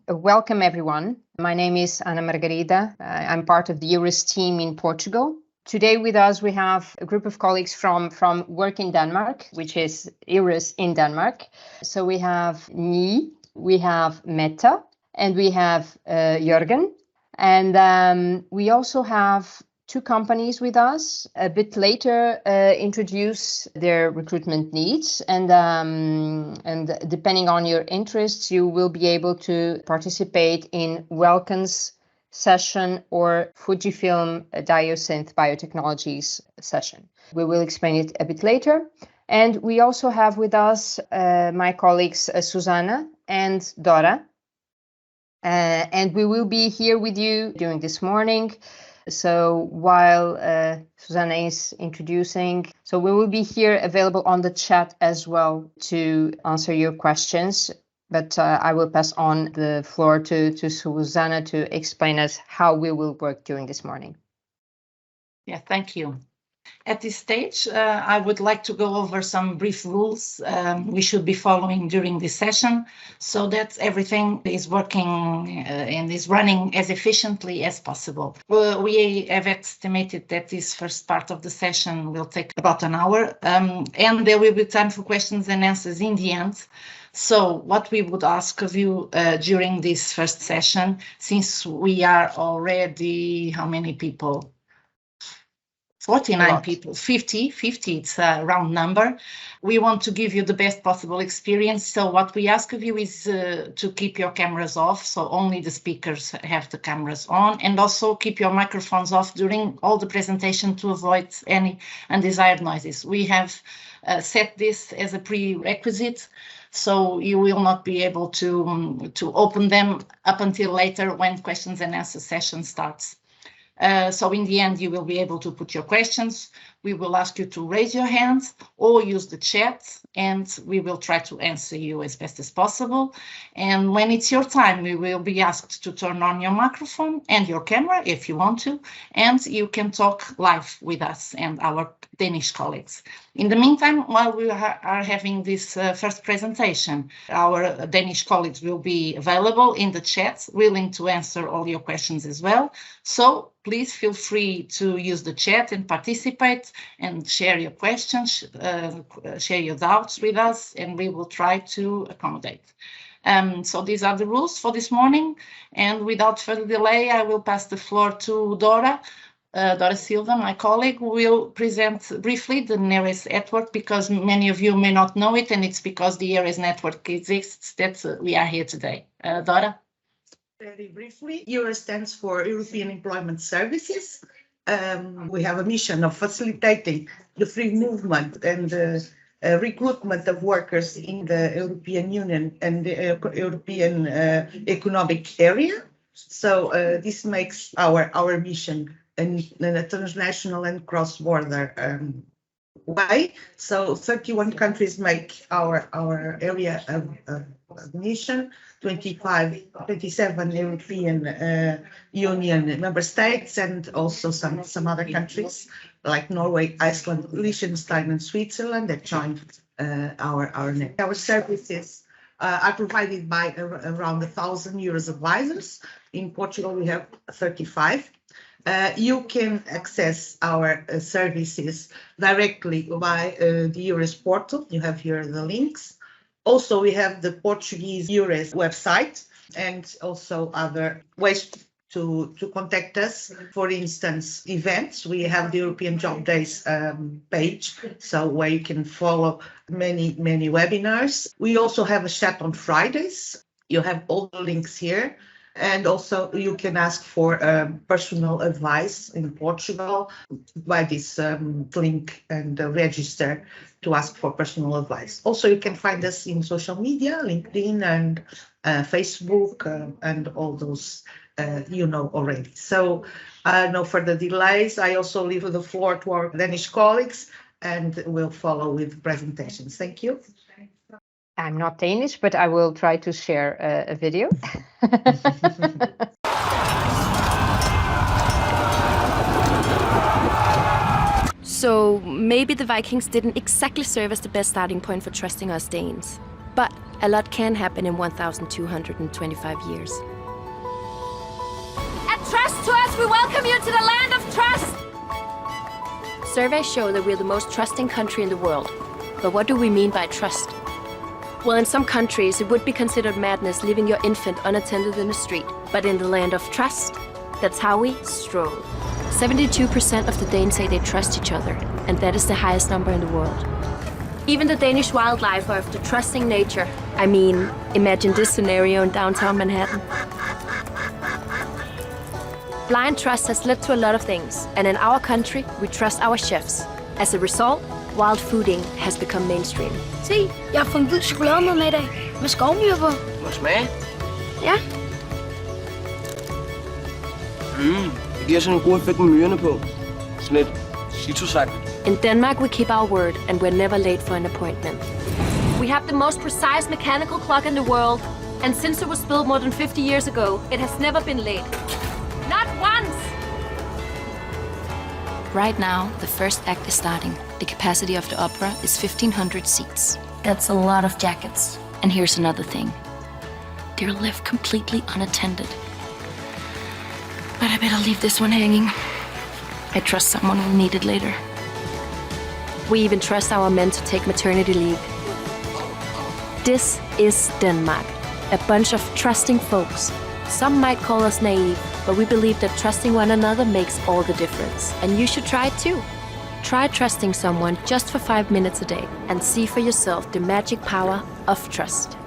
Welcome, everyone. My name is Margarida. I'm part of the EURES team in Portugal. Today with us, we have a group of colleagues from Work in Denmark, which is EURES in Denmark. So we have Nguyen, we have Mette, and we have Jörgen. And we also have two companies with us. A bit later, introduce their recruitment needs, and depending on your interests, you will be able to participate in Welken's session or Fujifilm Diosynth Biotechnologies session. We will explain it a bit later. And we also have with us my colleagues Susana and Dora. And we will be here with you during this morning. So while Susana is introducing, so we will be here available on the chat as well to answer your questions. But I will pass on the floor to Susana to explain us how we will work during this morning. Yeah, thank you. At this stage, I would like to go over some brief rules we should be following during this session so that everything is working and is running as efficiently as possible. We have estimated that this first part of the session will take about an hour, and there will be time for questions and answers in the end. So what we would ask of you during this first session, since we are already, how many people? 49 people, 50, it's a round number. We want to give you the best possible experience. So what we ask of you is to keep your cameras off. So only the speakers have the cameras on, and also keep your microphones off during all the presentation to avoid any undesired noises. We have set this as a prerequisite, so you will not be able to open them up until later when questions and answer session starts. So in the end, you will be able to put your questions. We will ask you to raise your hands or use the chat, and we will try to answer you as best as possible. And when it's your time, we will be asked to turn on your microphone and your camera if you want to, and you can talk live with us and our Danish colleagues. In the meantime, while we are having this first presentation, our Danish colleagues will be available in the chat, willing to answer all your questions as well. So please feel free to use the chat and participate and share your questions, share your doubts with us, and we will try to accommodate. So these are the rules for this morning. And without further delay, I will pass the floor to Dora. Dora Silva, my colleague, will present briefly the EURES network, because many of you may not know it, and it's because the EURES network exists that we are here today. Dora? Very briefly, EURES stands for European Employment Services. We have a mission of facilitating the free movement and the recruitment of workers in the European Union and the European Economic Area. So this makes our mission in a transnational and cross-border way. So 31 countries make our area of mission, 27 European Union member states, and also some other countries like Norway, Iceland, Liechtenstein, and Switzerland that join our net. Our services are provided by around 1,000 EURES advisors. In Portugal, we have 35. You can access our services directly by the EURES portal. You have here the links. Also, we have the Portuguese EURES website and also other ways to contact us. For instance, events. We have the European Job Days page, so where you can follow many webinars. We also have a chat on Fridays. You have all the links here. And also you can ask for personal advice in Portugal by this link and register to ask for personal advice. Also, you can find us in social media, LinkedIn and Facebook and all those you know already. So no further delays. I also leave the floor to our Danish colleagues and we'll follow with presentations. Thank you. I'm not Danish, but I will try to share a video. So maybe the Vikings didn't exactly serve as the best starting point for trusting us Danes. But a lot can happen in 1,225 years. And trust to us, we welcome you to the land of trust! Surveys show that we're the most trusting country in the world. But what do we mean by trust? Well, in some countries, it would be considered madness leaving your infant unattended in the street. But in the land of trust, that's how we stroll. 72% of the Danes say they trust each other, and that is the highest number in the world. Even the Danish wildlife are of the trusting nature. I mean, imagine this scenario in downtown Manhattan. Blind trust has led to a lot of things, and in our country, we trust our chefs. As a result, wild fooding has become mainstream. Se, jeg har fået en hvid chokolademad med i dag, med skovmyre på. Må jeg smage? Ja. Det giver sådan en god effekt med myrerne på. Sådan lidt citrusagtigt. In Denmark, we keep our word, and we're never late for an appointment. We have the most precise mechanical clock in the world, and since it was built more than 50 years ago, it has never been late. Not once! Right now, the first act is starting. The capacity of the opera is 1,500 seats. That's a lot of jackets. And here's another thing. They're left completely unattended. But I better leave this one hanging. I trust someone will need it later. We even trust our men to take maternity leave. This is Denmark, a bunch of trusting folks. Some might call us naive, but we believe that trusting one another makes all the difference. And you should try it too. Try trusting someone just for 5 minutes a day and see for yourself the magic power of trust.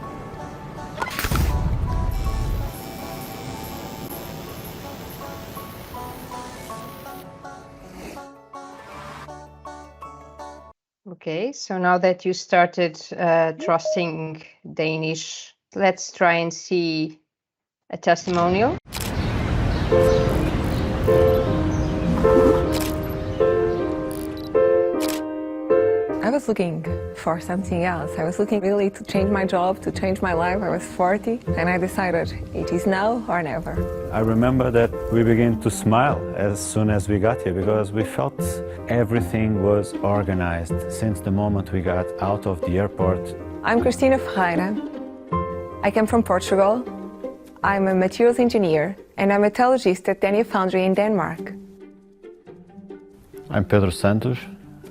Okay, so now that you started trusting Danish, let's try and see a testimonial. I was looking for something else. I was looking really to change my job, to change my life. I was 40 and I decided it is now or never. I remember that we began to smile as soon as we got here because we felt everything was organized since the moment we got out of the airport. I'm Cristina Ferreira. I come from Portugal. I'm a materials engineer and I'm a metallurgist at Danish Foundry in Denmark. I'm Pedro Santos.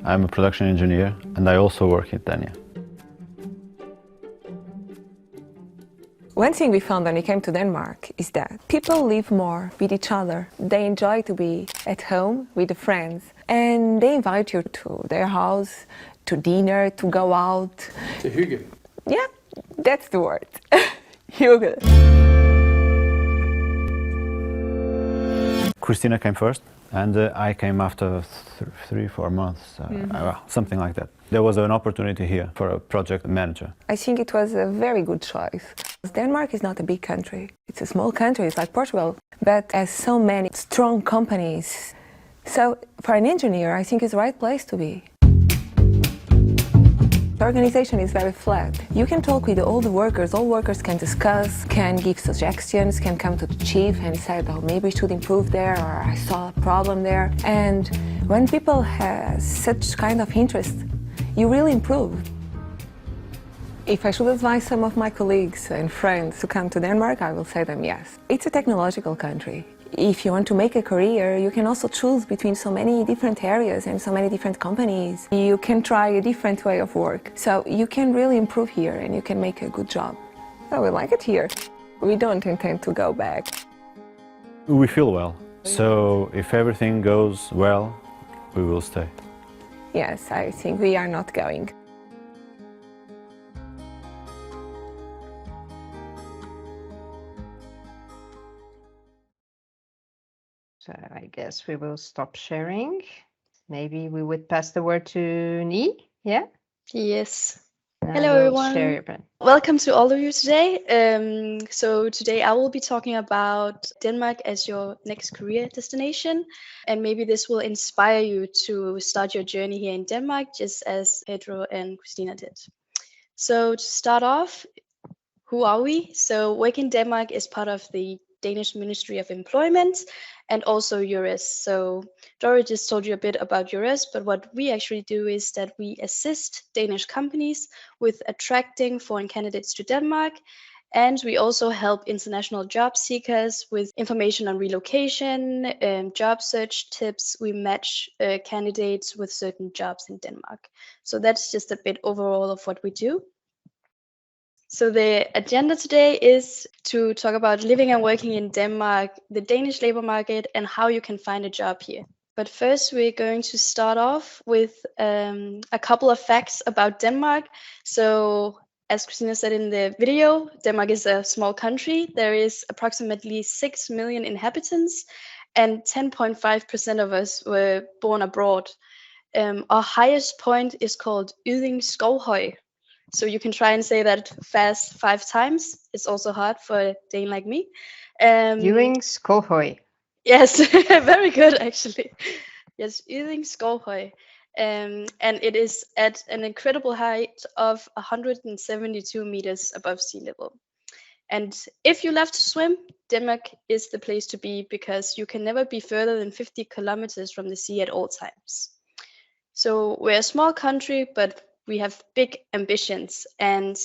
I'm a production engineer and I also work in Dania. One thing we found when we came to Denmark is that people live more with each other. They enjoy to be at home with the friends and they invite you to their house, to dinner, to go out. Til hygge. Yeah, that's the word. Hygge. Christina came first and I came after 3-4 months, something like that. There was an opportunity here for a project manager. I think it was a very good choice. Denmark is not a big country. It's a small country, it's like Portugal, but has so many strong companies. So for an engineer, I think it's the right place to be. The organization is very flat. You can talk with all the workers. All workers can discuss, can give suggestions, can come to the chief and say, oh, maybe we should improve there, or I saw a problem there. And when people have such kind of interest, you really improve. If I should advise some of my colleagues and friends to come to Denmark, I will say them yes. It's a technological country. If you want to make a career, you can also choose between so many different areas and so many different companies. You can try a different way of work. So you can really improve here and you can make a good job. So we like it here. We don't intend to go back. We feel well, so if everything goes well, we will stay. Yes, I think we are not going. So I guess we will stop sharing. Maybe we would pass the word to Ni, yeah? Yes. And Hello, we'll everyone. share your pen. Welcome to all of you today. So today I will be talking about Denmark as your next career destination. And maybe this will inspire you to start your journey here in Denmark, just as Pedro and Christina did. So to start off, who are we? So Work in Denmark is part of the Danish Ministry of Employment, and also EURES. So Dora just told you a bit about EURES, but what we actually do is that we assist Danish companies with attracting foreign candidates to Denmark. And we also help international job seekers with information on relocation, job search tips. We match candidates with certain jobs in Denmark. So that's just a bit overall of what we do. So the agenda today is to talk about living and working in Denmark, the Danish labor market, and how you can find a job here. But first, we're going to start off with a couple of facts about Denmark. So as Christina said in the video, Denmark is a small country. There is approximately 6 million inhabitants, and 10.5% of us were born abroad. Our highest point is called Uldall-Eckman. So you can try and say that fast 5 times. It's also hard for a Dane like me. Uldall-Eckman. Yes, very good actually. Yes, Uldall-Eckman. And it is at an incredible height of 172 meters above sea level. And if you love to swim, Denmark is the place to be, because you can never be further than 50 kilometers from the sea at all times. So we're a small country, but we have big ambitions. And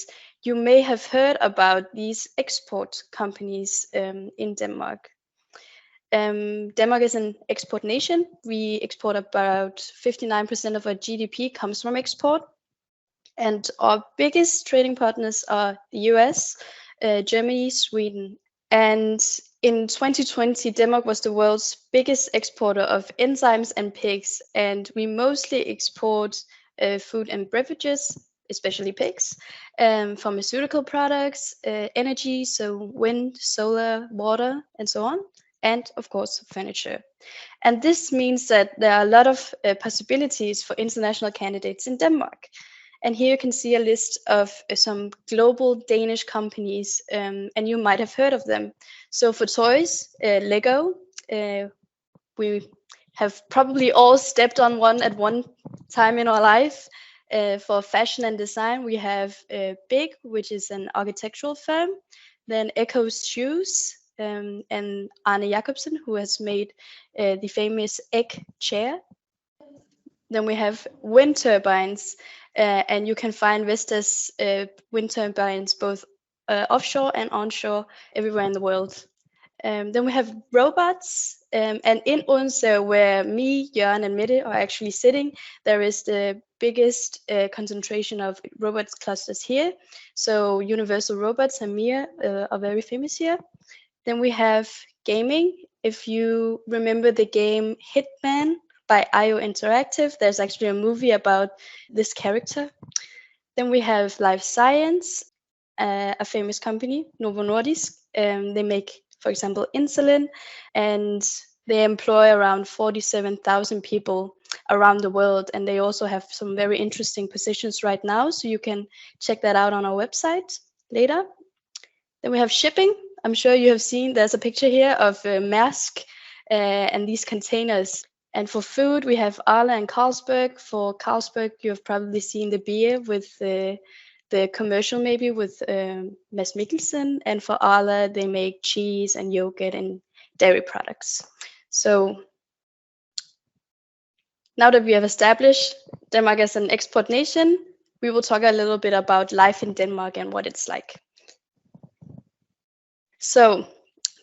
you may have heard about these export companies in Denmark. Denmark is an export nation. We export about 59% of our GDP comes from export. And our biggest trading partners are the US, Germany, Sweden. And in 2020, Denmark was the world's biggest exporter of enzymes and pigs. And we mostly export food and beverages, especially pigs, pharmaceutical products, energy, so wind, solar, water, and so on. And of course, furniture. And this means that there are a lot of possibilities for international candidates in Denmark. And here you can see a list of some global Danish companies, and you might have heard of them. So for toys, Lego, we have probably all stepped on one at one time in our life. For fashion and design, we have Big, which is an architectural firm. Then Echo's Shoes, and Arne Jacobsen, who has made the famous egg chair. Then we have wind turbines, and you can find Vestas wind turbines both offshore and onshore everywhere in the world. Then we have robots, and in Odense, where me, Jörgen, and Mette are actually sitting, there is the biggest concentration of robots clusters here. So Universal Robots and Mia are very famous here. Then we have gaming. If you remember the game Hitman by IO Interactive, there's actually a movie about this character. Then we have life science, a famous company, Novo Nordisk. They make, for example, insulin, and they employ around 47,000 people around the world. And they also have some very interesting positions right now. So you can check that out on our website later. Then we have shipping. I'm sure you have seen, there's a picture here of Maersk and these containers. And for food, we have Arla and Carlsberg. For Carlsberg, you have probably seen the beer with the commercial maybe with Mads Mikkelsen. And for Arla, they make cheese and yogurt and dairy products. So now that we have established Denmark as an export nation, we will talk a little bit about life in Denmark and what it's like. So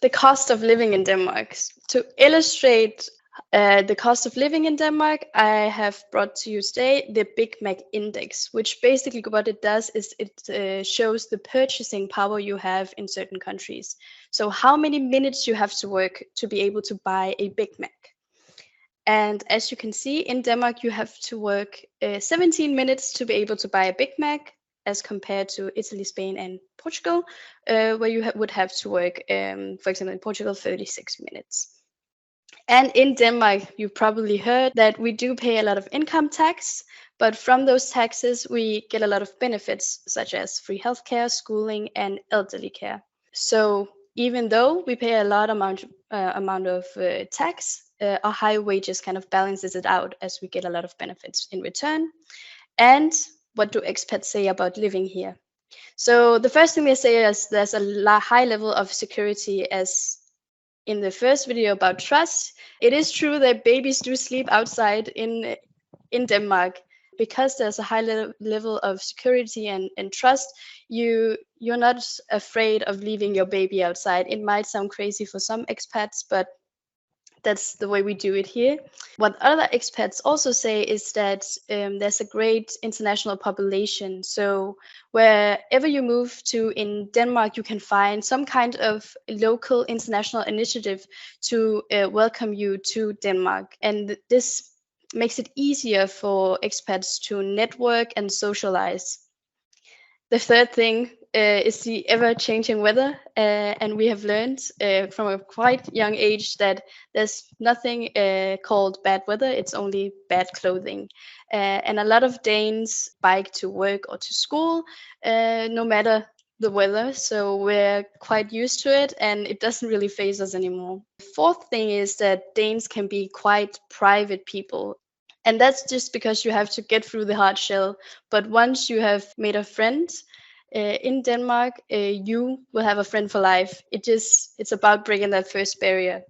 the cost of living in Denmark. To illustrate the cost of living in Denmark, I have brought to you today the Big Mac Index, which basically what it does is it shows the purchasing power you have in certain countries. So how many minutes you have to work to be able to buy a Big Mac. And as you can see, in Denmark, you have to work 17 minutes to be able to buy a Big Mac, as compared to Italy, Spain, and Portugal, where you would have to work, for example, in Portugal, 36 minutes. And in Denmark, you've probably heard that we do pay a lot of income tax, but from those taxes, we get a lot of benefits, such as free healthcare, schooling, and elderly care. So even though we pay a lot amount of tax, our high wages kind of balances it out, as we get a lot of benefits in return. And what do expats say about living here? So the first thing they say is there's a high level of security, as in the first video about trust, it is true that babies do sleep outside in Denmark. Because there's a high level of security and trust, you're not afraid of leaving your baby outside. It might sound crazy for some expats, but that's the way we do it here. What other expats also say is that there's a great international population. So wherever you move to in Denmark, you can find some kind of local international initiative to welcome you to Denmark. And this makes it easier for expats to network and socialize. The third thing is the ever-changing weather, and we have learned from a quite young age that there's nothing called bad weather, it's only bad clothing. And a lot of Danes bike to work or to school, no matter the weather, so we're quite used to it and it doesn't really faze us anymore. The fourth thing is that Danes can be quite private people. And that's just because you have to get through the hard shell. But once you have made a friend in Denmark, you will have a friend for life. It's about breaking that first barrier.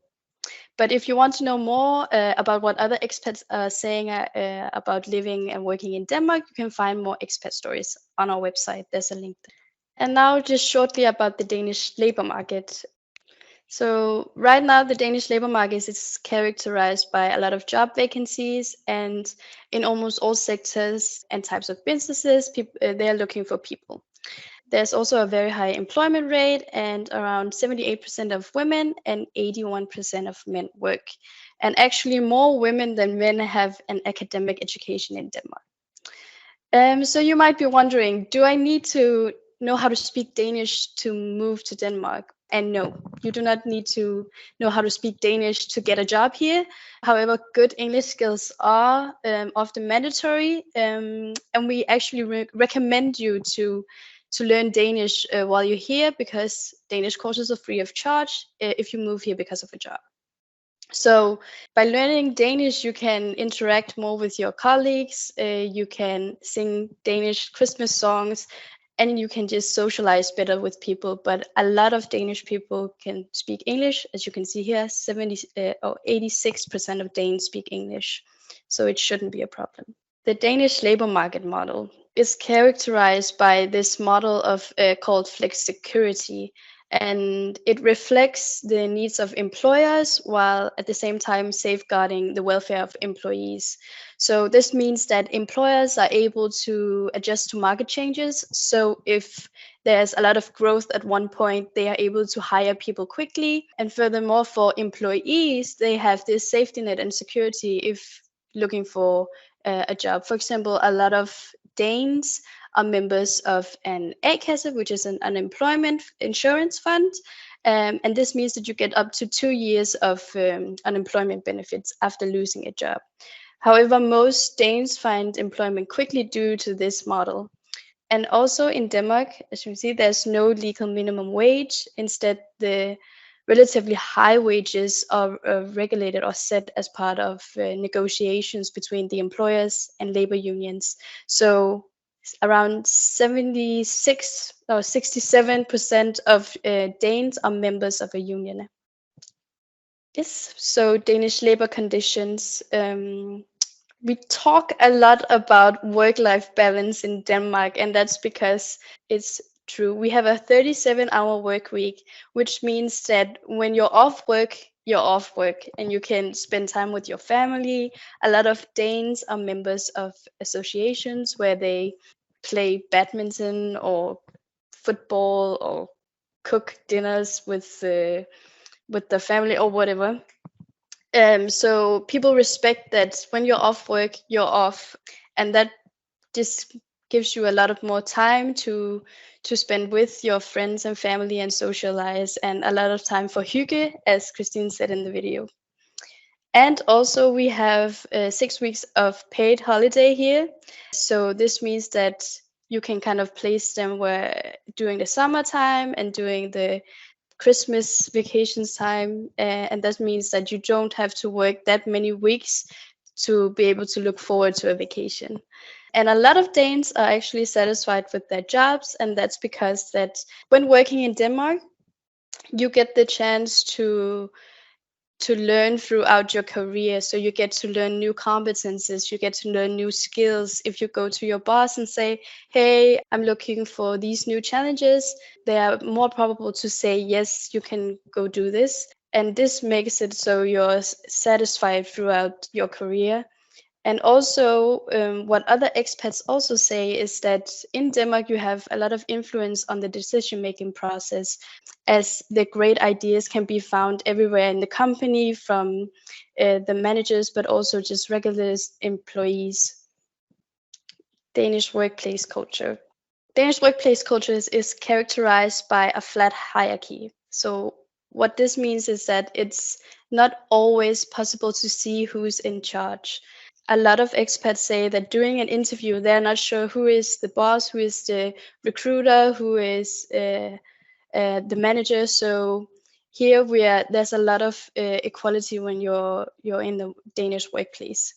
But if you want to know more about what other expats are saying about living and working in Denmark, you can find more expat stories on our website. There's a link there. And now just shortly about the Danish labor market. So right now, the Danish labor market is characterized by a lot of job vacancies, and in almost all sectors and types of businesses, they're looking for people. There's also a very high employment rate, and around 78% of women and 81% of men work. And actually more women than men have an academic education in Denmark. So you might be wondering, do I need to know how to speak Danish to move to Denmark? And no, you do not need to know how to speak Danish to get a job here. However, good English skills are often mandatory, and we actually recommend you to learn Danish while you're here, because Danish courses are free of charge if you move here because of a job. So by learning Danish, you can interact more with your colleagues, you can sing Danish Christmas songs, and you can just socialize better with people. But a lot of Danish people can speak English. As you can see here, 86% of Danes speak English. So it shouldn't be a problem. The Danish labor market model is characterized by this model of called flexicurity. And it reflects the needs of employers while at the same time safeguarding the welfare of employees. So this means that employers are able to adjust to market changes. So if there's a lot of growth at one point, they are able to hire people quickly. And furthermore, for employees, they have this safety net and security if looking for a job. For example, a lot of Danes are members of an A-kasse, which is an unemployment insurance fund. And this means that you get up to 2 years of unemployment benefits after losing a job. However, most Danes find employment quickly due to this model. And also in Denmark, as you can see, there's no legal minimum wage. Instead, the relatively high wages are regulated or set as part of negotiations between the employers and labor unions. So around 76 or 67% of Danes are members of a union. Yes, so Danish labor conditions. We talk a lot about work-life balance in Denmark, and that's because it's true. We have a 37-hour work week, which means that when you're off work, and you can spend time with your family. A lot of Danes are members of associations where they play badminton or football or cook dinners with the family or whatever. So people respect that when you're off work, you're off, and that just gives you a lot of more time to spend with your friends and family and socialize, and a lot of time for hygge, as Christine said in the video. And also we have 6 weeks of paid holiday here. So this means that you can kind of place them where during the summertime and during the Christmas vacations time. And that means that you don't have to work that many weeks to be able to look forward to a vacation. And a lot of Danes are actually satisfied with their jobs, and that's because that when working in Denmark, you get the chance to to learn throughout your career. So you get to learn new competences, you get to learn new skills. If you go to your boss and say, hey, I'm looking for these new challenges, they are more probable to say, yes, you can go do this. And this makes it so you're satisfied throughout your career. And also, what other expats also say is that in Denmark, you have a lot of influence on the decision-making process, as the great ideas can be found everywhere in the company, from the managers, but also just regular employees. Danish workplace culture. Danish workplace culture is characterized by a flat hierarchy. So what this means is that it's not always possible to see who's in charge. A lot of expats say that during an interview, they're not sure who is the boss, who is the recruiter, who is the manager. So here there's a lot of equality when you're in the Danish workplace.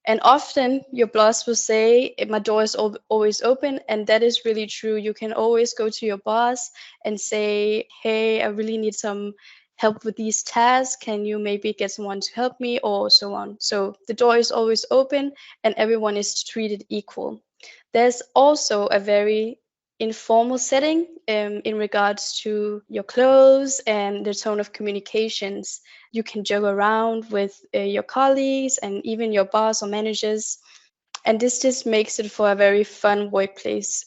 And often your boss will say, my door is always open. And that is really true. You can always go to your boss and say, hey, I really need some help with these tasks. Can you maybe get someone to help me, or so on? So the door is always open and everyone is treated equal. There's also a very informal setting in regards to your clothes and the tone of communications. You can joke around with your colleagues and even your boss or managers. And this just makes it for a very fun workplace.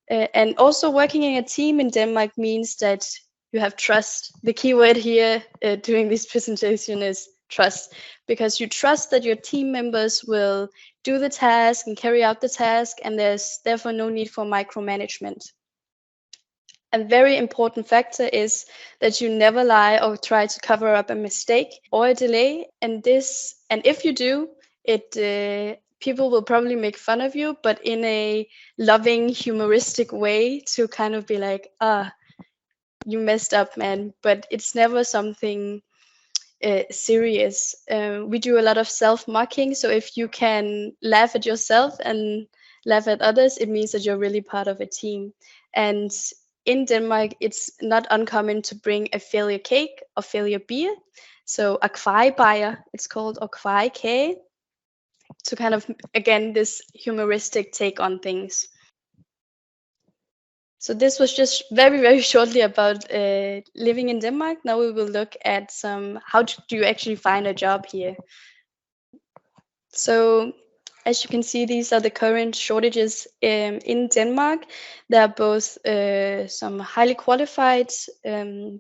And also working in a team in Denmark means that you have trust. The key word here during this presentation is trust, because you trust that your team members will do the task and carry out the task, and there's therefore no need for micromanagement. A very important factor is that you never lie or try to cover up a mistake or a delay. And if you do, people will probably make fun of you, but in a loving, humoristic way, to kind of be like, you messed up, man. But it's never something serious. We do a lot of self-mocking. So if you can laugh at yourself and laugh at others, it means that you're really part of a team. And in Denmark, it's not uncommon to bring a failure cake or failure beer. So a kvejebajer, it's called, or kvejekage, to kind of, again, this humoristic take on things. So this was just very, very shortly about living in Denmark. Now we will look at how do you actually find a job here. So as you can see, these are the current shortages in Denmark. There are both some highly qualified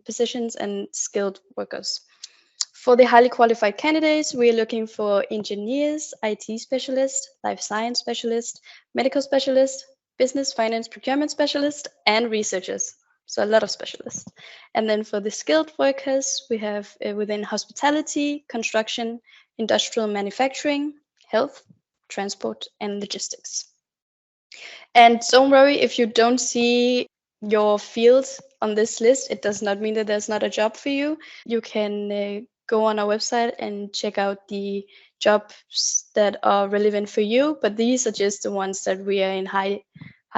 positions and skilled workers. For the highly qualified candidates, we are looking for engineers, IT specialists, life science specialists, medical specialists, business, finance, procurement specialists, and researchers. So a lot of specialists. And then for the skilled workers, we have within hospitality, construction, industrial manufacturing, health, transport, and logistics. And don't worry if you don't see your field on this list. It does not mean that there's not a job for you. You can go on our website and check out the jobs that are relevant for you, but these are just the ones that we are in high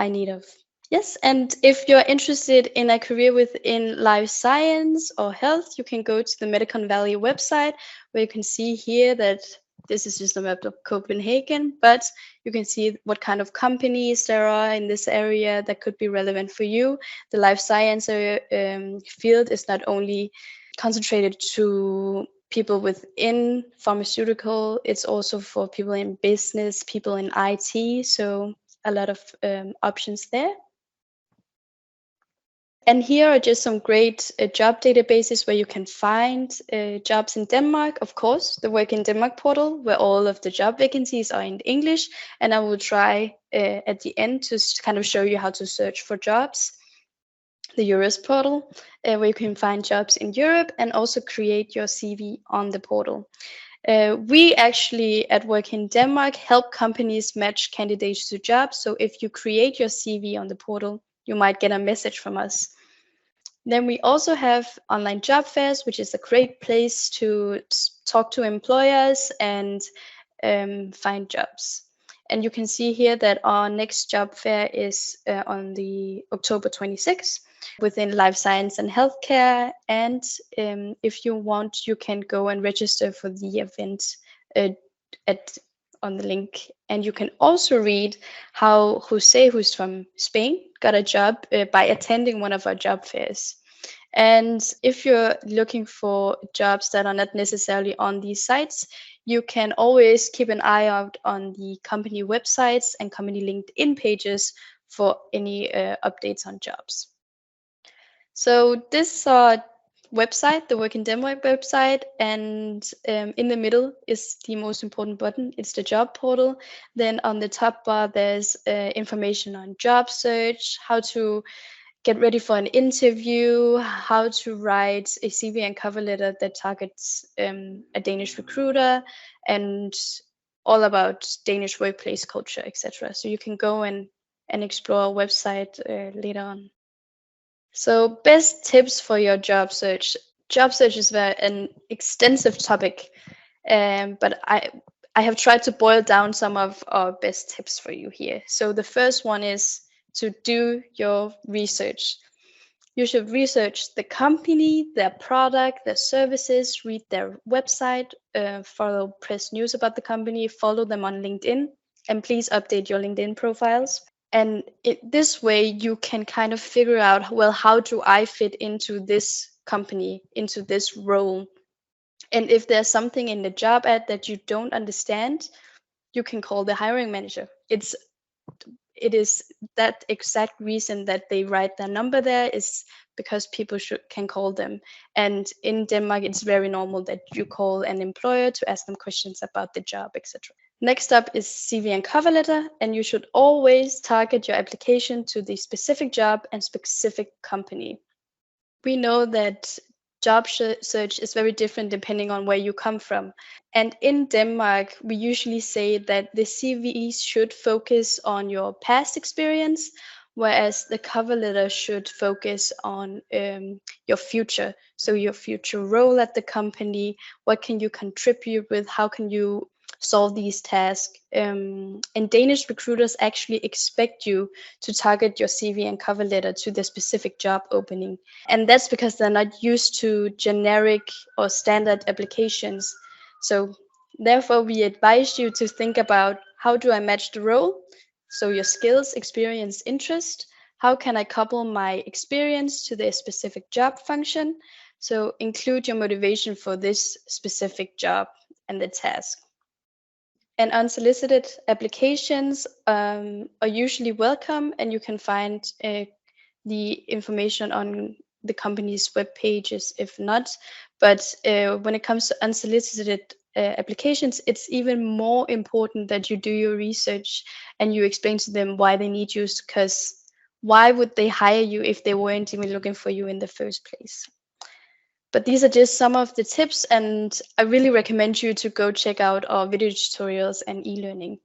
need of. Yes, and if you're interested in a career within life science or health, you can go to the Medicon Valley website, where you can see here that this is just a map of Copenhagen, but you can see what kind of companies there are in this area that could be relevant for you. The life science field is not only concentrated to people within pharmaceutical, it's also for people in business, people in IT, so a lot of options there. And here are just some great job databases where you can find jobs in Denmark. Of course, the Work in Denmark portal, where all of the job vacancies are in English. And I will try at the end to kind of show you how to search for jobs. The EURES portal, where you can find jobs in Europe and also create your CV on the portal. We actually at Work in Denmark help companies match candidates to jobs. So if you create your CV on the portal, you might get a message from us. Then we also have online job fairs, which is a great place to talk to employers and find jobs. And you can see here that our next job fair is on the October 26th within life science and healthcare. And if you want, you can go and register for the event on the link. And you can also read how Jose, who's from Spain, got a job by attending one of our job fairs. And if you're looking for jobs that are not necessarily on these sites, you can always keep an eye out on the company websites and company LinkedIn pages for any updates on jobs. So this is our website, the Work in Denmark website, and in the middle is the most important button. It's the job portal. Then on the top bar, there's information on job search, how to get ready for an interview, how to write a CV and cover letter that targets a Danish recruiter, and all about Danish workplace culture, etc. So you can go and explore our website later on. So best tips for your job search. Job search is an extensive topic, but I have tried to boil down some of our best tips for you here. So the first one is to do your research. You should research the company, their product, their services, read their website, follow press news about the company, follow them on LinkedIn, and please update your LinkedIn profiles. And this way you can kind of figure out, well, how do I fit into this company, into this role? And if there's something in the job ad that you don't understand, you can call the hiring manager. It is that exact reason that they write their number there is because people can call them. And in Denmark, it's very normal that you call an employer to ask them questions about the job, etc. Next up is CV and cover letter, and you should always target your application to the specific job and specific company. We know that job search is very different depending on where you come from. And in Denmark, we usually say that the CV should focus on your past experience, whereas the cover letter should focus on your future. So your future role at the company, what can you contribute with, how can you solve these tasks. And Danish recruiters actually expect you to target your CV and cover letter to the specific job opening. And that's because they're not used to generic or standard applications. So therefore, we advise you to think about, how do I match the role? So your skills, experience, interest. How can I couple my experience to the specific job function? So include your motivation for this specific job and the task. And unsolicited applications are usually welcome, and you can find the information on the company's web pages if not. But when it comes to unsolicited applications, it's even more important that you do your research and you explain to them why they need you, because why would they hire you if they weren't even looking for you in the first place? But these are just some of the tips, and I really recommend you to go check out our video tutorials and e-learning.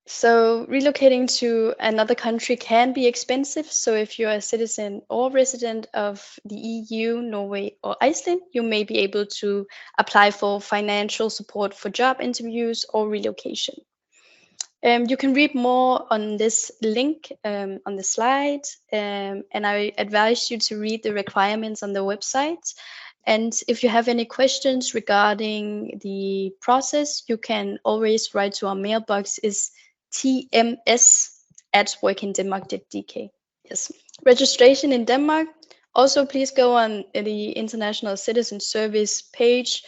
So relocating to another country can be expensive. So if you're a citizen or resident of the EU, Norway, or Iceland, you may be able to apply for financial support for job interviews or relocation. You can read more on this link on the slide, and I advise you to read the requirements on the website. And if you have any questions regarding the process, you can always write to our mailbox. Is tms@workindenmark.dk. Yes. Registration in Denmark. Also, please go on the International Citizen Service page.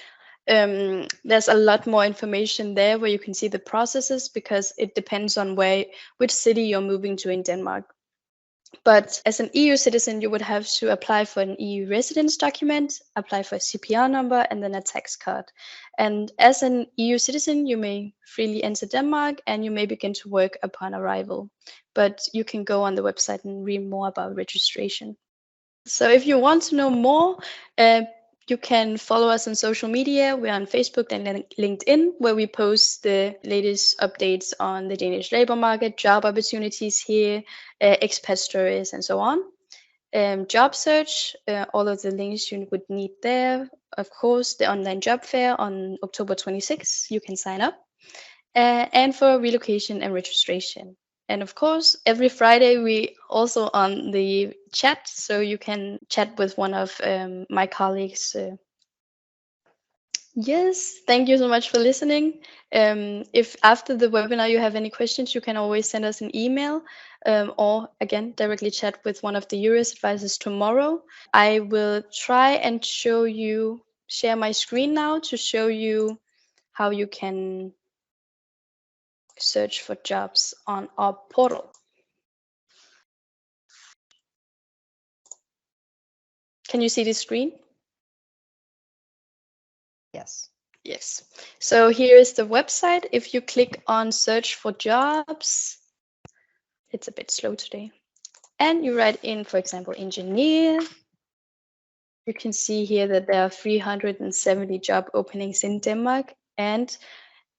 There's a lot more information there where you can see the processes, because it depends on which city you're moving to in Denmark. But as an EU citizen, you would have to apply for an EU residence document, apply for a CPR number, and then a tax card. And as an EU citizen, you may freely enter Denmark and you may begin to work upon arrival. But you can go on the website and read more about registration. So if you want to know more, you can follow us on social media. We're on Facebook and LinkedIn, where we post the latest updates on the Danish labor market, job opportunities here, expat stories, and so on. Job search, all of the links you would need there. Of course, the online job fair on October 26th, you can sign up. and for relocation and registration. And of course, every Friday we also on the chat, so you can chat with one of my colleagues. Yes, thank you so much for listening. If after the webinar you have any questions, you can always send us an email or again, directly chat with one of the EURES advisors tomorrow. I will try and share my screen now to show you how you can search for jobs on our portal. Can you see the screen? Yes. Yes. So here is the website. If you click on search for jobs, it's a bit slow today. And you write in, for example, engineer. You can see here that there are 370 job openings in Denmark. And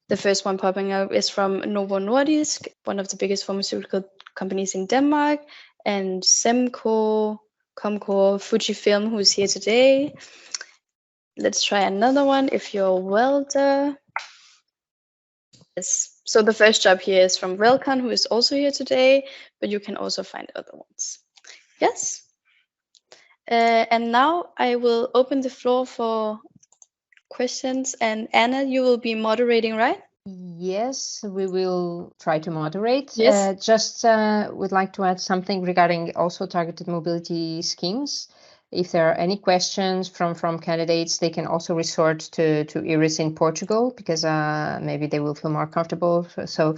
the first one popping up is from Novo Nordisk, one of the biggest pharmaceutical companies in Denmark, and Semco, Comco, Fujifilm, who's here today. Let's try another one. If you're a welder. Yes. So the first job here is from Relcon, who is also here today, but you can also find other ones. Yes. And now I will open the floor for questions. And Anna, you will be moderating, right? Yes, we will try to moderate. Yes. Just would like to add something regarding also targeted mobility schemes. If there are any questions from candidates, they can also resort to EURES in Portugal, because maybe they will feel more comfortable. So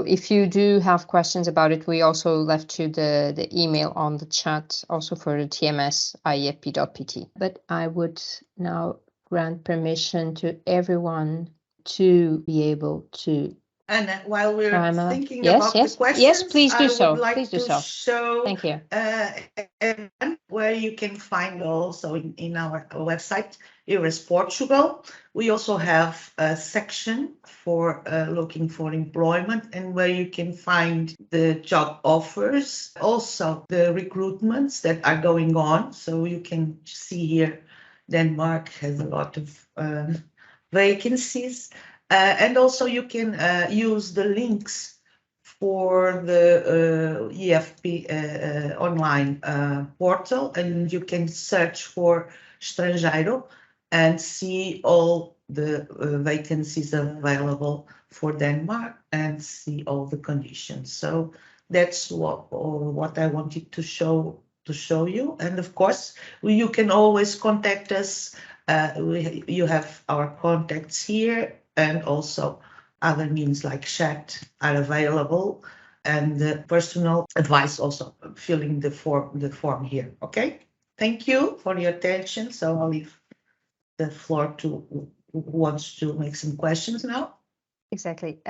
if you do have questions about it, we also left you the email on the chat, also for the TMS iep.pt. But I would now grant permission to everyone to be able to. And while we're thinking yes, about yes, the questions, yes, please do I so. would like Please do to so. show Thank you. everyone where you can find also in our website, EURES Portugal. We also have a section for looking for employment, and where you can find the job offers, also the recruitments that are going on. So you can see here, Denmark has a lot of vacancies. And also you can use the links for the EFP online portal, and you can search for estrangeiro and see all the vacancies available for Denmark and see all the conditions. So that's what I wanted to show you. And of course, you can always contact us. You have our contacts here, and also other means like chat are available, and the personal advice also, filling the form here. Okay, thank you for your attention. So I'll leave the floor to who wants to make some questions now. Exactly.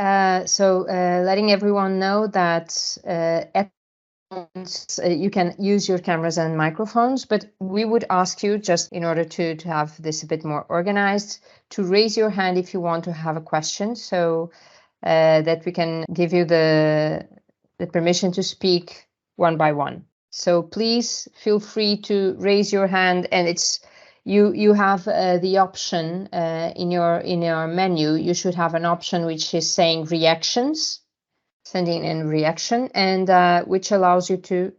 So letting everyone know that you can use your cameras and microphones, but we would ask you, just in order to have this a bit more organized, to raise your hand if you want to have a question, so that we can give you the permission to speak one by one. So please feel free to raise your hand, and it's you have the option in your menu. You should have an option which is saying reactions, sending in reaction, and which allows you to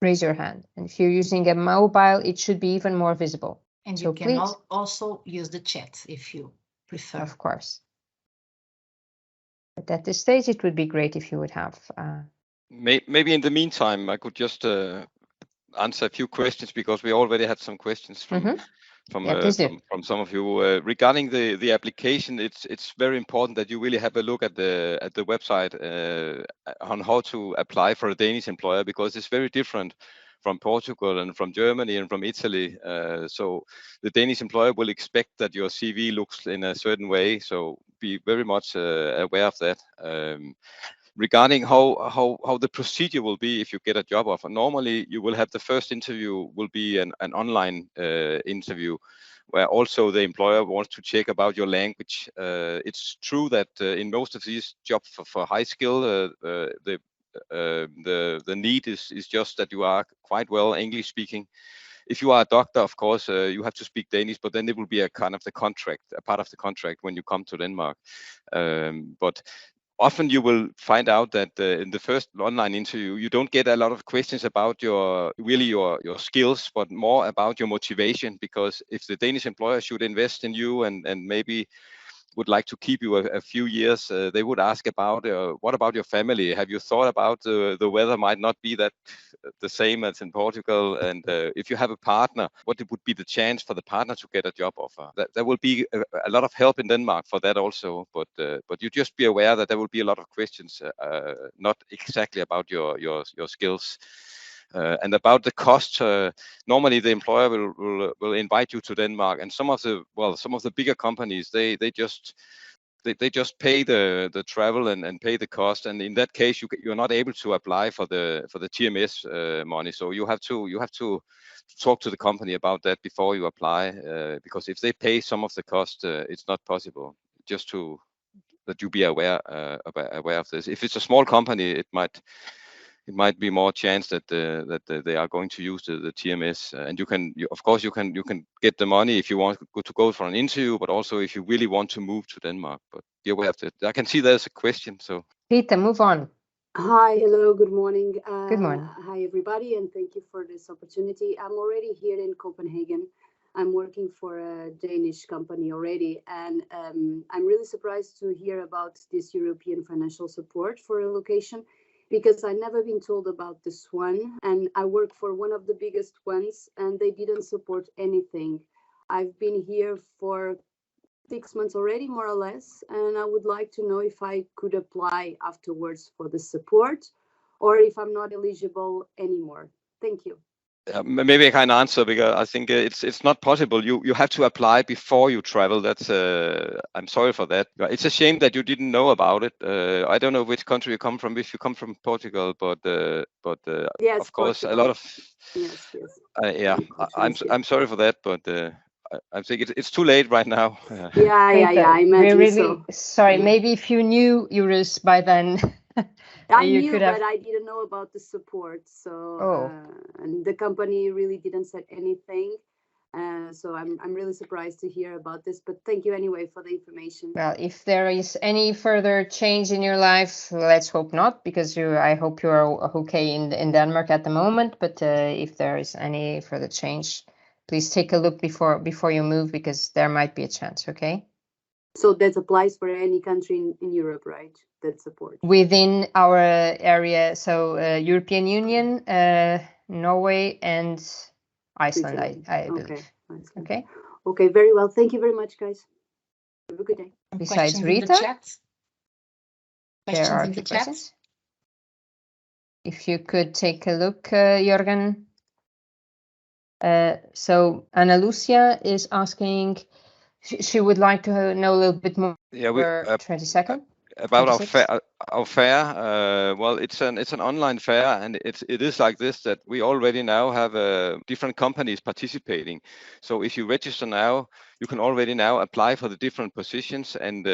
raise your hand. And if you're using a mobile, it should be even more visible. And so you can please, also use the chat if you prefer. Of course. But at this stage, it would be great if you would have. Maybe in the meantime, I could just answer a few questions, because we already had some questions from from some of you regarding the application. It's very important that you really have a look at the website on how to apply for a Danish employer, because it's very different from Portugal and from Germany and from Italy. So the Danish employer will expect that your CV looks in a certain way. So be very much aware of that. Regarding how the procedure will be if you get a job offer, normally you will have the first interview will be an online interview, where also the employer wants to check about your language. It's true that in most of these jobs for high skill, the need is just that you are quite well English speaking. if you are a doctor, of course, you have to speak Danish, but then it will be a kind of the contract, a part of the contract when you come to Denmark. But often you will find out that in the first online interview, you don't get a lot of questions about your skills, but more about your motivation. Because if the Danish employer should invest in you and maybe would like to keep you a few years, they would ask about what about your family? Have you thought about the weather might not be that the same as in Portugal? And if you have a partner, what would be the chance for the partner to get a job offer? There will be a lot of help in Denmark for that also, but you just be aware that there will be a lot of questions, not exactly about your skills. And about the cost, normally the employer will invite you to Denmark, and some of the bigger companies they just pay the travel and pay the cost, and in that case you're not able to apply for the TMS money. So you have to talk to the company about that before you apply, because if they pay some of the cost, it's not possible. Just that you be aware of this. If it's a small company, it might be more chance that they are going to use the TMS, and you can get the money if you want to go for an interview, but also if you really want to move to Denmark. But be aware of that. I can see there's a question. So Peter, move on. Hi, hello, good morning. Good morning. Hi everybody, and thank you for this opportunity. I'm already here in Copenhagen. I'm working for a Danish company already, and I'm really surprised to hear about this European financial support for relocation, because I've never been told about this one, and I work for one of the biggest ones, and they didn't support anything. I've been here for 6 months already, more or less, and I would like to know if I could apply afterwards for the support, or if I'm not eligible anymore. Thank you. Maybe I can answer, because I think it's not possible. You have to apply before you travel. That's I'm sorry for that. It's a shame that you didn't know about it. I don't know which country you come from. If you come from Portugal, but yes, of course Portugal. A lot of yes. Yeah. I'm sorry for that, but I think it's too late right now. Yeah. I imagine. We're really sorry. Yeah. Maybe if you knew Eurus by then. I knew, but I didn't know about the support. So, and the company really didn't say anything. So I'm really surprised to hear about this. But thank you anyway for the information. Well, if there is any further change in your life, let's hope not, because I hope you are okay in Denmark at the moment. But if there is any further change, please take a look before you move, because there might be a chance. Okay. So that applies for any country in Europe, right? That support within our area, so European Union, Norway and Iceland, I believe. Okay, very well. Thank you very much, guys. Have a good day. Besides Rita, there are two questions. If you could take a look, Jörgen. So Ana Lucia is asking, she would like to know a little bit more. Yeah, 20 seconds. About our fair, well, it's an online fair, and it is like this, that we already now have different companies participating. So if you register now, you can already now apply for the different positions and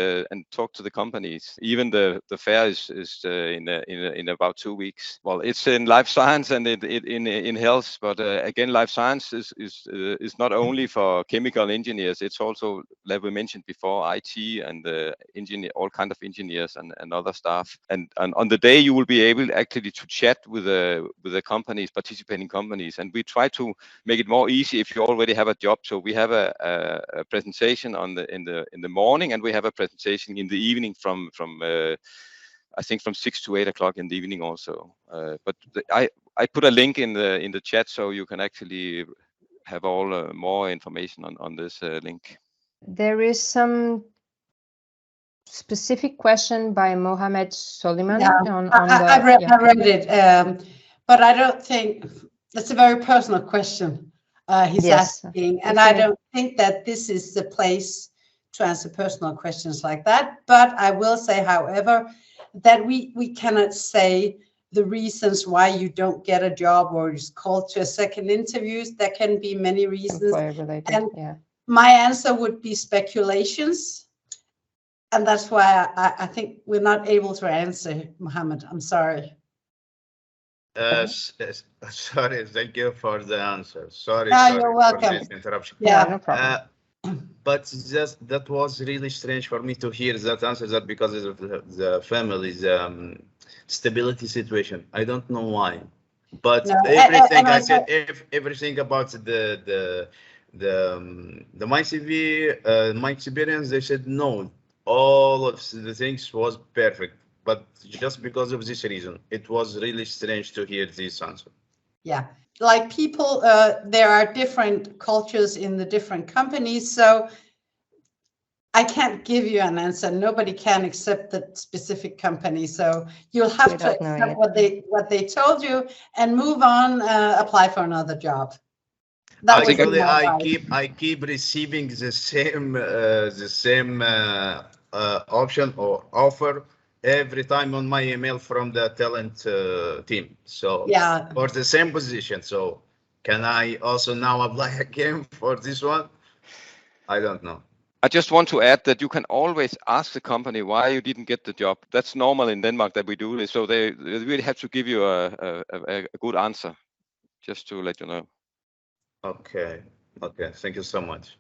talk to the companies. Even the fair is in about 2 weeks. Well, it's in life science and in health, but again, life science is not only for chemical engineers. It's also, like we mentioned before, IT and engineer, all kind of engineers and other staff. And on the day you will be able actually to chat with the companies, participating companies, and we try to make it more easy if you already have a job. So we have a presentation in the morning, and we have a presentation in the evening from I think from 6 to 8 o'clock in the evening also. But I put a link in the chat, so you can actually have all more information on this link. There is some specific question by Mohammed Soliman. Yeah, I read it, but I don't think that's a very personal question he's asking, and I don't think that this is the place to answer personal questions like that. But I will say, however, that we cannot say the reasons why you don't get a job or is called to a second interviews. There can be many reasons, and my answer would be speculations. And that's why I think we're not able to answer, Mohammed. I'm sorry. Sorry, thank you for the answer. Sorry, you're welcome. for this interruption. Yeah, no problem. But that was really strange for me to hear that answer, that because of the family's stability situation. I don't know why, but everything I said, everything about my CV, my experience, they said no. All of the things was perfect, but just because of this reason, it was really strange to hear this answer. Yeah, like people, there are different cultures in the different companies, so I can't give you an answer. Nobody can except the specific company, so you'll have to accept what they told you and move on, apply for another job. Actually, I keep receiving the same option or offer every time on my email from the talent team. So for the same position. So can I also now apply again for this one? I don't know. I just want to add that you can always ask the company why you didn't get the job. That's normal in Denmark that we do this. So they really have to give you a good answer, just to let you know. Okay. Thank you so much.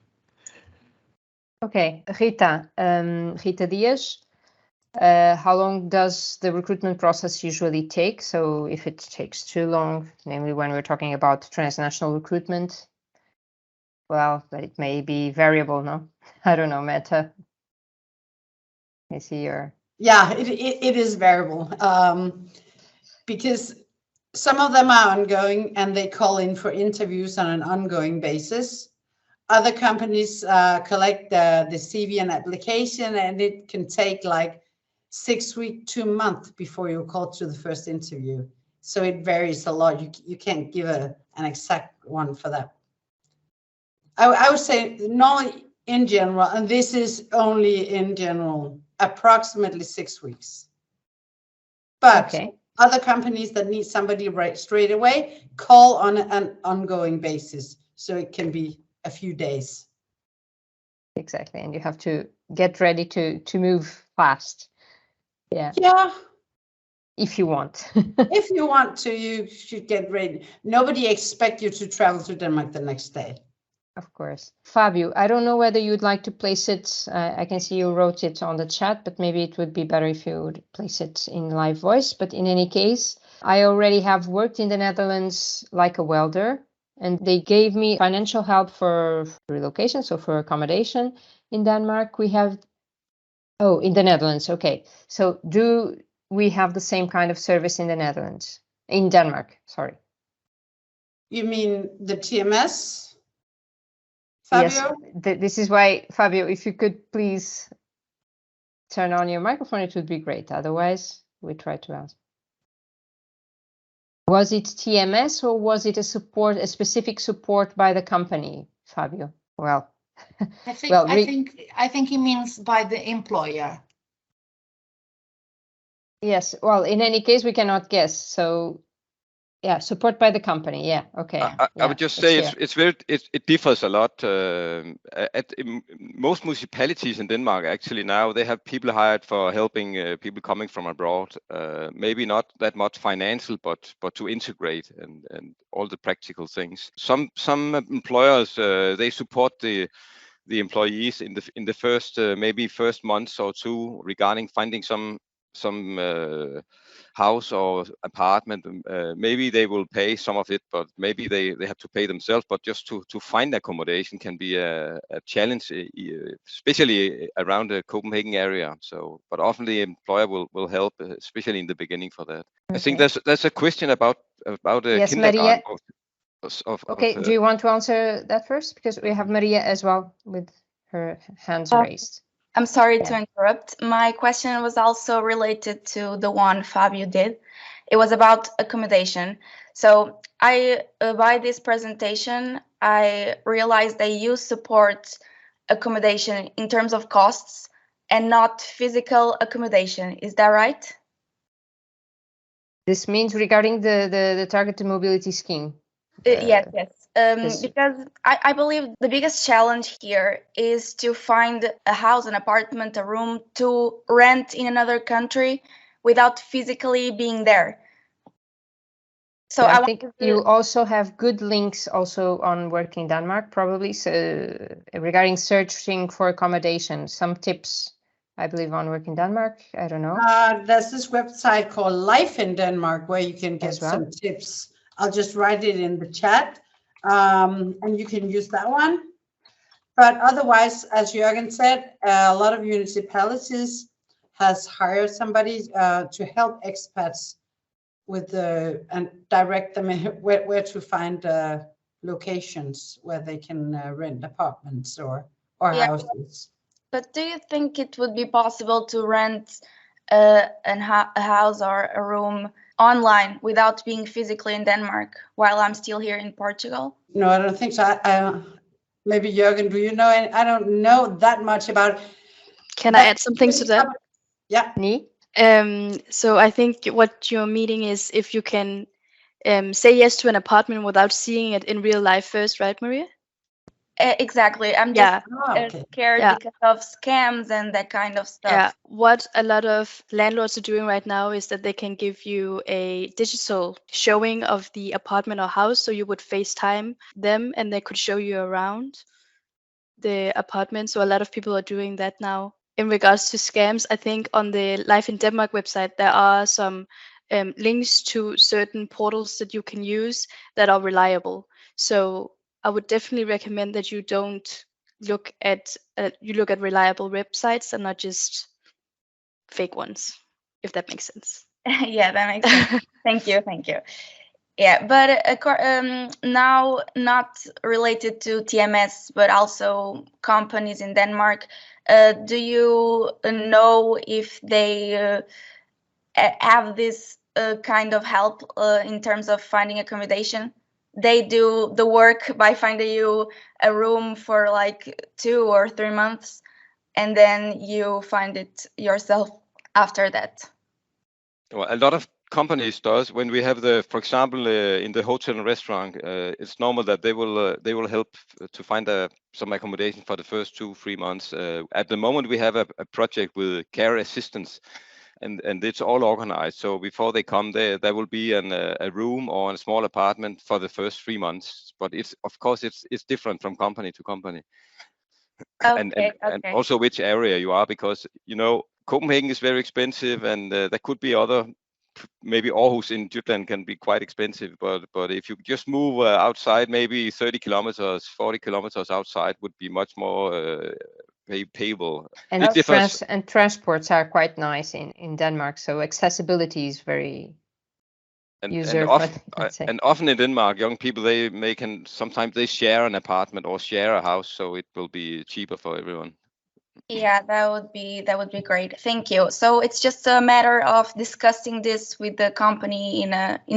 Okay, Rita Diaz. How long does the recruitment process usually take? So if it takes too long, namely when we're talking about transnational recruitment, well, it may be variable, no? I don't know, Mette. I see your... Yeah, it is variable because some of them are ongoing and they call in for interviews on an ongoing basis. Other companies collect the CV and application, and it can take like 6 weeks to a month before you're called to the first interview. So it varies a lot. You can't give an exact one for that. I would say normally in general, and this is only in general, approximately 6 weeks. But other companies that need somebody right straight away call on an ongoing basis. So it can be a few days. Exactly. And you have to get ready to move fast. Yeah. If you want. If you want to, you should get ready. Nobody expects you to travel to Denmark the next day. Of course. Fabio, I don't know whether you'd like to place it. I can see you wrote it on the chat, but maybe it would be better if you would place it in live voice. But in any case, I already have worked in the Netherlands like a welder, and they gave me financial help for relocation, so for accommodation in Denmark. We have, in the Netherlands. Okay. So do we have the same kind of service in the Netherlands? In Denmark, sorry. You mean the TMS? Fabio? Yes, this is why, Fabio, if you could please turn on your microphone, it would be great. Otherwise, we try to answer. Was it TMS or was it a specific support by the company, Fabio? Well, I think he means by the employer. Yes. Well, in any case, we cannot guess. So, yeah, support by the company. Yeah. Okay. I would just say it differs a lot. In most municipalities in Denmark, actually now they have people hired for helping people coming from abroad. Maybe not that much financial, but to integrate and all the practical things. Some employers they support the employees in the first maybe first months or two regarding finding some house or apartment. Maybe they will pay some of it, but maybe they have to pay themselves. But just to find accommodation can be a challenge, especially around the Copenhagen area. So, but often the employer will help, especially in the beginning for that. Okay. I think there's a question about yes, kindergarten. Okay, do you want to answer that first? Because we have Maria as well with her hands raised. I'm sorry to interrupt. My question was also related to the one Fabio did. It was about accommodation. So by this presentation, I realized that you support accommodation in terms of costs and not physical accommodation. Is that right? This means regarding the targeted mobility scheme. Yes. Because I believe the biggest challenge here is to find a house, an apartment, a room to rent in another country without physically being there. So I think you also have good links also on Work in Denmark, probably. So regarding searching for accommodation, some tips, I believe, on Work in Denmark. I don't know. There's this website called Life in Denmark where you can get some tips. I'll just write it in the chat, and you can use that one. But otherwise, as Jörgen said, a lot of municipalities has hired somebody to help expats with and direct them where to find locations where they can rent apartments or houses. But do you think it would be possible to rent a house or a room online without being physically in Denmark while I'm still here in Portugal? No, I don't think so. Maybe Jörgen, do you know? I don't know that much about. Can I add something to that? Yeah. Me? So I think what you're meaning is if you can say yes to an apartment without seeing it in real life first, right, Maria? Exactly. I'm just scared because of scams and that kind of stuff. Yeah. What a lot of landlords are doing right now is that they can give you a digital showing of the apartment or house. So you would FaceTime them and they could show you around the apartment. So a lot of people are doing that now. In regards to scams, I think on the Life in Denmark website, there are some links to certain portals that you can use that are reliable. So I would definitely recommend that you don't look at you look at reliable websites and not just fake ones, if that makes sense. Yeah, that makes sense. Thank you. Yeah, but now not related to TMS, but also companies in Denmark. Do you know if they have this kind of help in terms of finding accommodation? They do the work by finding you a room for like 2 or 3 months, and then you find it yourself after that. Well, a lot of companies does when we have for example, in the hotel and restaurant, it's normal that they will help to find some accommodation for the first 2-3 months. At the moment, we have a project with care assistance. And it's all organized. So before they come there will be a room or a small apartment for the first 3 months. But of course it's different from company to company. Okay, and also which area you are, because Copenhagen is very expensive, and there could be other, maybe Aarhus in Jutland can be quite expensive. But if you just move outside, maybe 30 kilometers, 40 kilometers outside would be much more payable. And transports are quite nice in Denmark, so accessibility is very user-friendly. And often in Denmark, young people sometimes they share an apartment or share a house, so it will be cheaper for everyone. Yeah, that would be great. Thank you. So it's just a matter of discussing this with the company in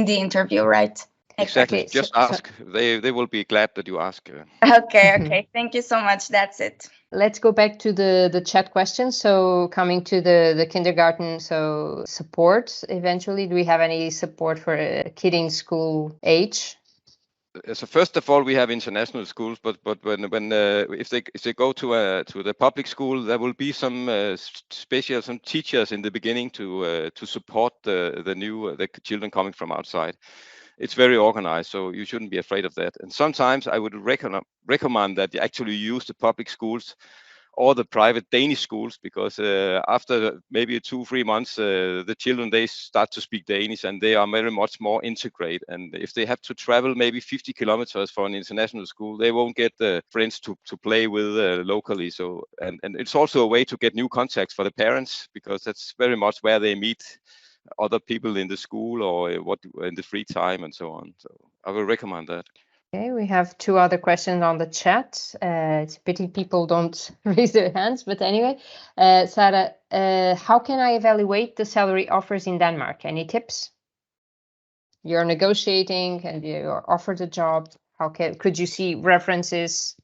the interview, right? Exactly. Just ask. They will be glad that you ask. Okay. Thank you so much. That's it. Let's go back to the chat questions. So coming to the kindergarten, so support eventually, do we have any support for a kid in school age? So first of all, we have international schools, but when if they go to the public school, there will be some teachers in the beginning to support the children coming from outside. It's very organized, so you shouldn't be afraid of that. And sometimes I would recommend that you actually use the public schools or the private Danish schools, because after maybe 2-3 months, the children, they start to speak Danish and they are very much more integrated. And if they have to travel maybe 50 kilometers for an international school, they won't get the friends to play with locally. So and it's also a way to get new contacts for the parents, because that's very much where they meet other people in the school or in the free time and so on. So I will recommend that. Okay, we have 2 other questions on the chat. It's a pity people don't raise their hands, but anyway, Sarah, how can I evaluate the salary offers in Denmark? Any tips? You're negotiating and you're offered a job. Could you see references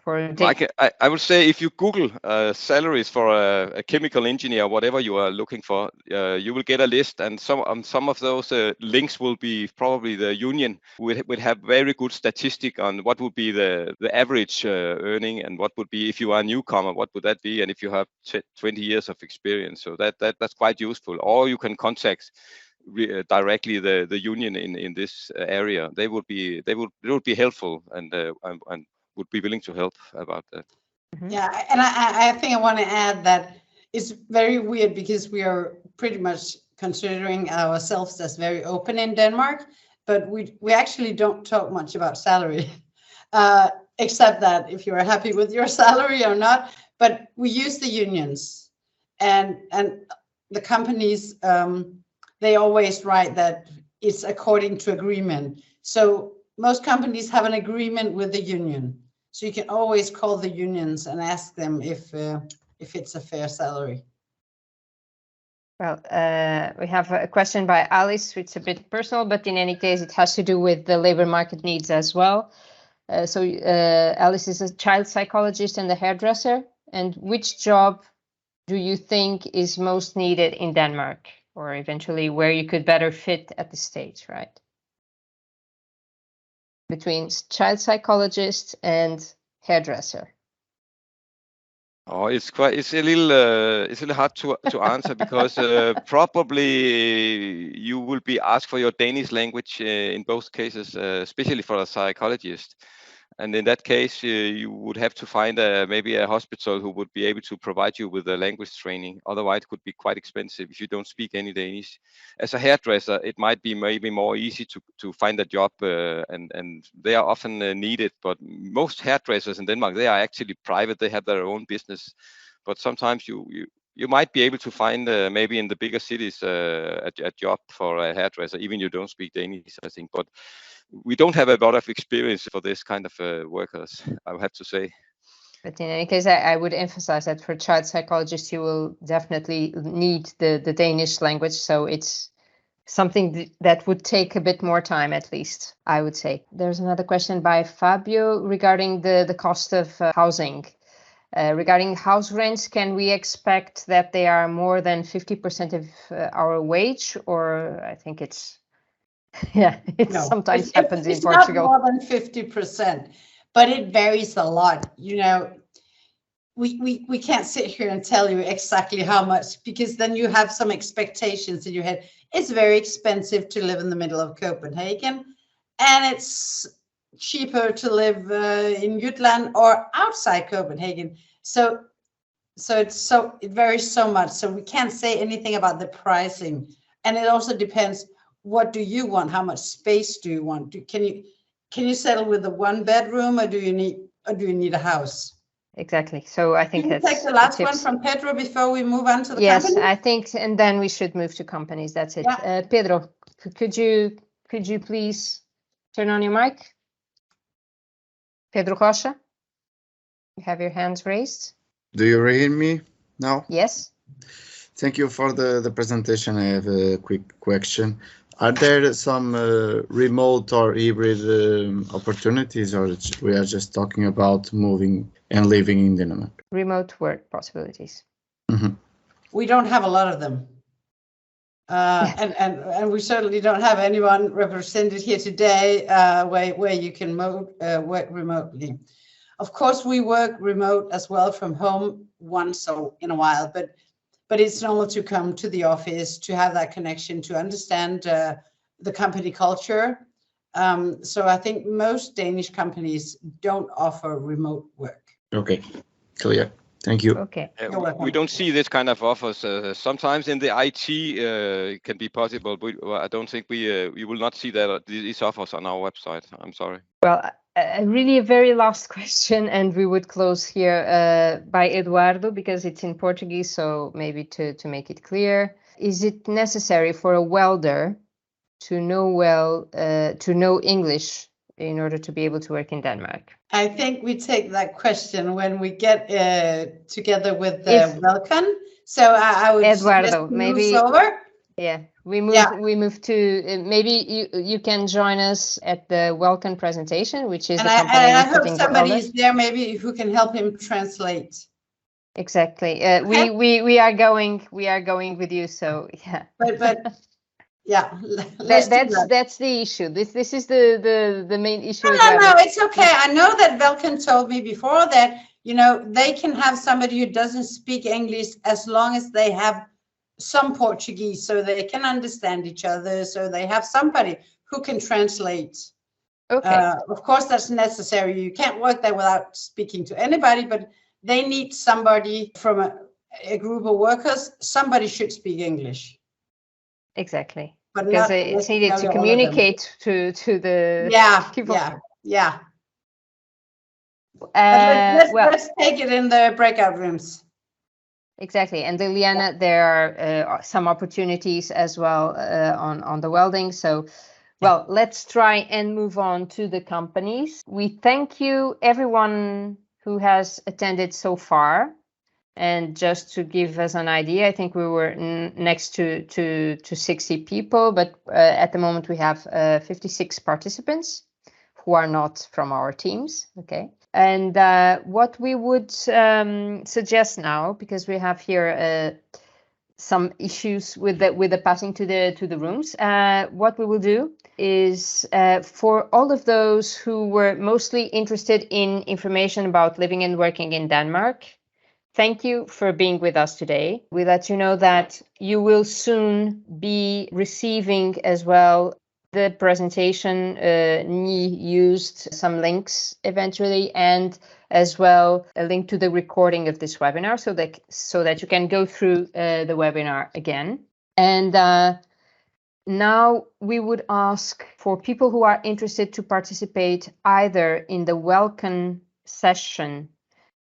for? I would say if you Google salaries for a chemical engineer, whatever you are looking for, you will get a list, and some of those links will be probably the union would have very good statistic on what would be the average earning, and what would be, if you are a newcomer, what would that be, and if you have 20 years of experience. So that's quite useful. Or you can contact directly the union in this area, they would be helpful and would be willing to help about that. Yeah, and I think I want to add that it's very weird because we are pretty much considering ourselves as very open in Denmark, but we actually don't talk much about salary, except that if you're happy with your salary or not. But we use the unions, and the companies, they always write that it's according to agreement. So most companies have an agreement with the union. So you can always call the unions and ask them if it's a fair salary. Well, we have a question by Alice, which is a bit personal, but in any case, it has to do with the labor market needs as well. So Alice is a child psychologist and a hairdresser. And which job do you think is most needed in Denmark, or eventually where you could better fit at the stage, right? Between child psychologist and hairdresser. Oh, it's a little hard to answer because probably you will be asked for your Danish language in both cases, especially for a psychologist. And in that case, you would have to find maybe a hospital who would be able to provide you with the language training. Otherwise, it could be quite expensive if you don't speak any Danish. As a hairdresser, it might be maybe more easy to find a job, and they are often needed. But most hairdressers in Denmark, they are actually private. They have their own business. But sometimes you might be able to find maybe in the bigger cities a job for a hairdresser, even you don't speak Danish, I think. But we don't have a lot of experience for this kind of workers, I would have to say. But in any case, I would emphasize that for child psychologists, you will definitely need the Danish language. So it's something that would take a bit more time, at least, I would say. There's another question by Fabio regarding the cost of housing. Regarding house rents, can we expect that they are more than 50% of our wage? Or I think it's... Yeah, it sometimes happens in Portugal. It's not more than 50%, but it varies a lot. You know, we can't sit here and tell you exactly how much, because then you have some expectations in your head. It's very expensive to live in the middle of Copenhagen, and it's cheaper to live in Jutland or outside Copenhagen. So it varies so much. So we can't say anything about the pricing, and it also depends. What do you want? How much space do you want? Can you settle with a one bedroom, or do you need a house? Exactly. So I think that's take the last one from Pedro before we move on to the yes, company? I think, and then we should move to companies. That's it. Yeah. Pedro, could you please turn on your mic? Pedro Rocha, you have your hands raised. Do you hear me now? Yes. Thank you for the presentation. I have a quick question. Are there some remote or hybrid opportunities, or we are just talking about moving and living in Denmark? Remote work possibilities. Mm-hmm. We don't have a lot of them. And we certainly don't have anyone represented here today where you can work remotely. Of course, we work remote as well from home once in a while, but it's normal to come to the office, to have that connection, to understand the company culture. So I think most Danish companies don't offer remote work. Okay, clear. Thank you. Okay. We don't see this kind of offers. Sometimes in the IT it can be possible, but I don't think we will not see these offers on our website. I'm sorry. Well, really a very last question, and we would close here by Eduardo, because it's in Portuguese, so maybe to make it clear. Is it necessary for a welder to know English in order to be able to work in Denmark? I think we take that question when we get together with Welcome. So I would Eduardo, maybe over. Yeah, we move to maybe you can join us at the Welcome presentation, which is and the company. I hope somebody is there, maybe who can help him translate. Exactly. Okay. We are going with you. So yeah. But yeah, that's the issue. This is the main issue. No, it's okay. I know that Welcome told me before that they can have somebody who doesn't speak English as long as they have some Portuguese so they can understand each other, so they have somebody who can translate. Okay. Of course, that's necessary. You can't work there without speaking to anybody, but they need somebody from a group of workers. Somebody should speak English. Exactly. But because not it's needed to necessarily all of them. communicate to the people. Yeah. But Well, let's take it in the breakout rooms. Exactly. And Liliana, there are some opportunities as well on the welding. So, well, let's try and move on to the companies. We thank you, everyone who has attended so far. And just to give us an idea, I think we were next to 60 people, but at the moment we have 56 participants who are not from our teams. Okay. And what we would suggest now, because we have here some issues with the passing to the rooms, what we will do is for all of those who were mostly interested in information about living and working in Denmark, thank you for being with us today. We let you know that you will soon be receiving as well the presentation. Nhi used some links eventually, and as well a link to the recording of this webinar so that you can go through the webinar again. And now we would ask for people who are interested to participate either in the welcome session,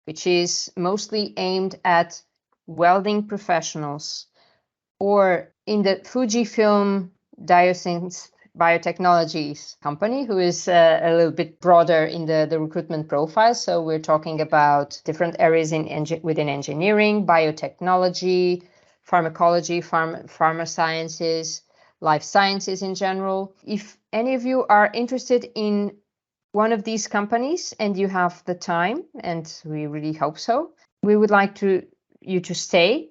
which is mostly aimed at welding professionals, or in the Fujifilm Diosynth Biotechnologies company, who is a little bit broader in the recruitment profile. So we're talking about different areas within engineering, biotechnology, pharmacology, pharma sciences, life sciences in general. If any of you are interested in one of these companies and you have the time, and we really hope so, we would like you to stay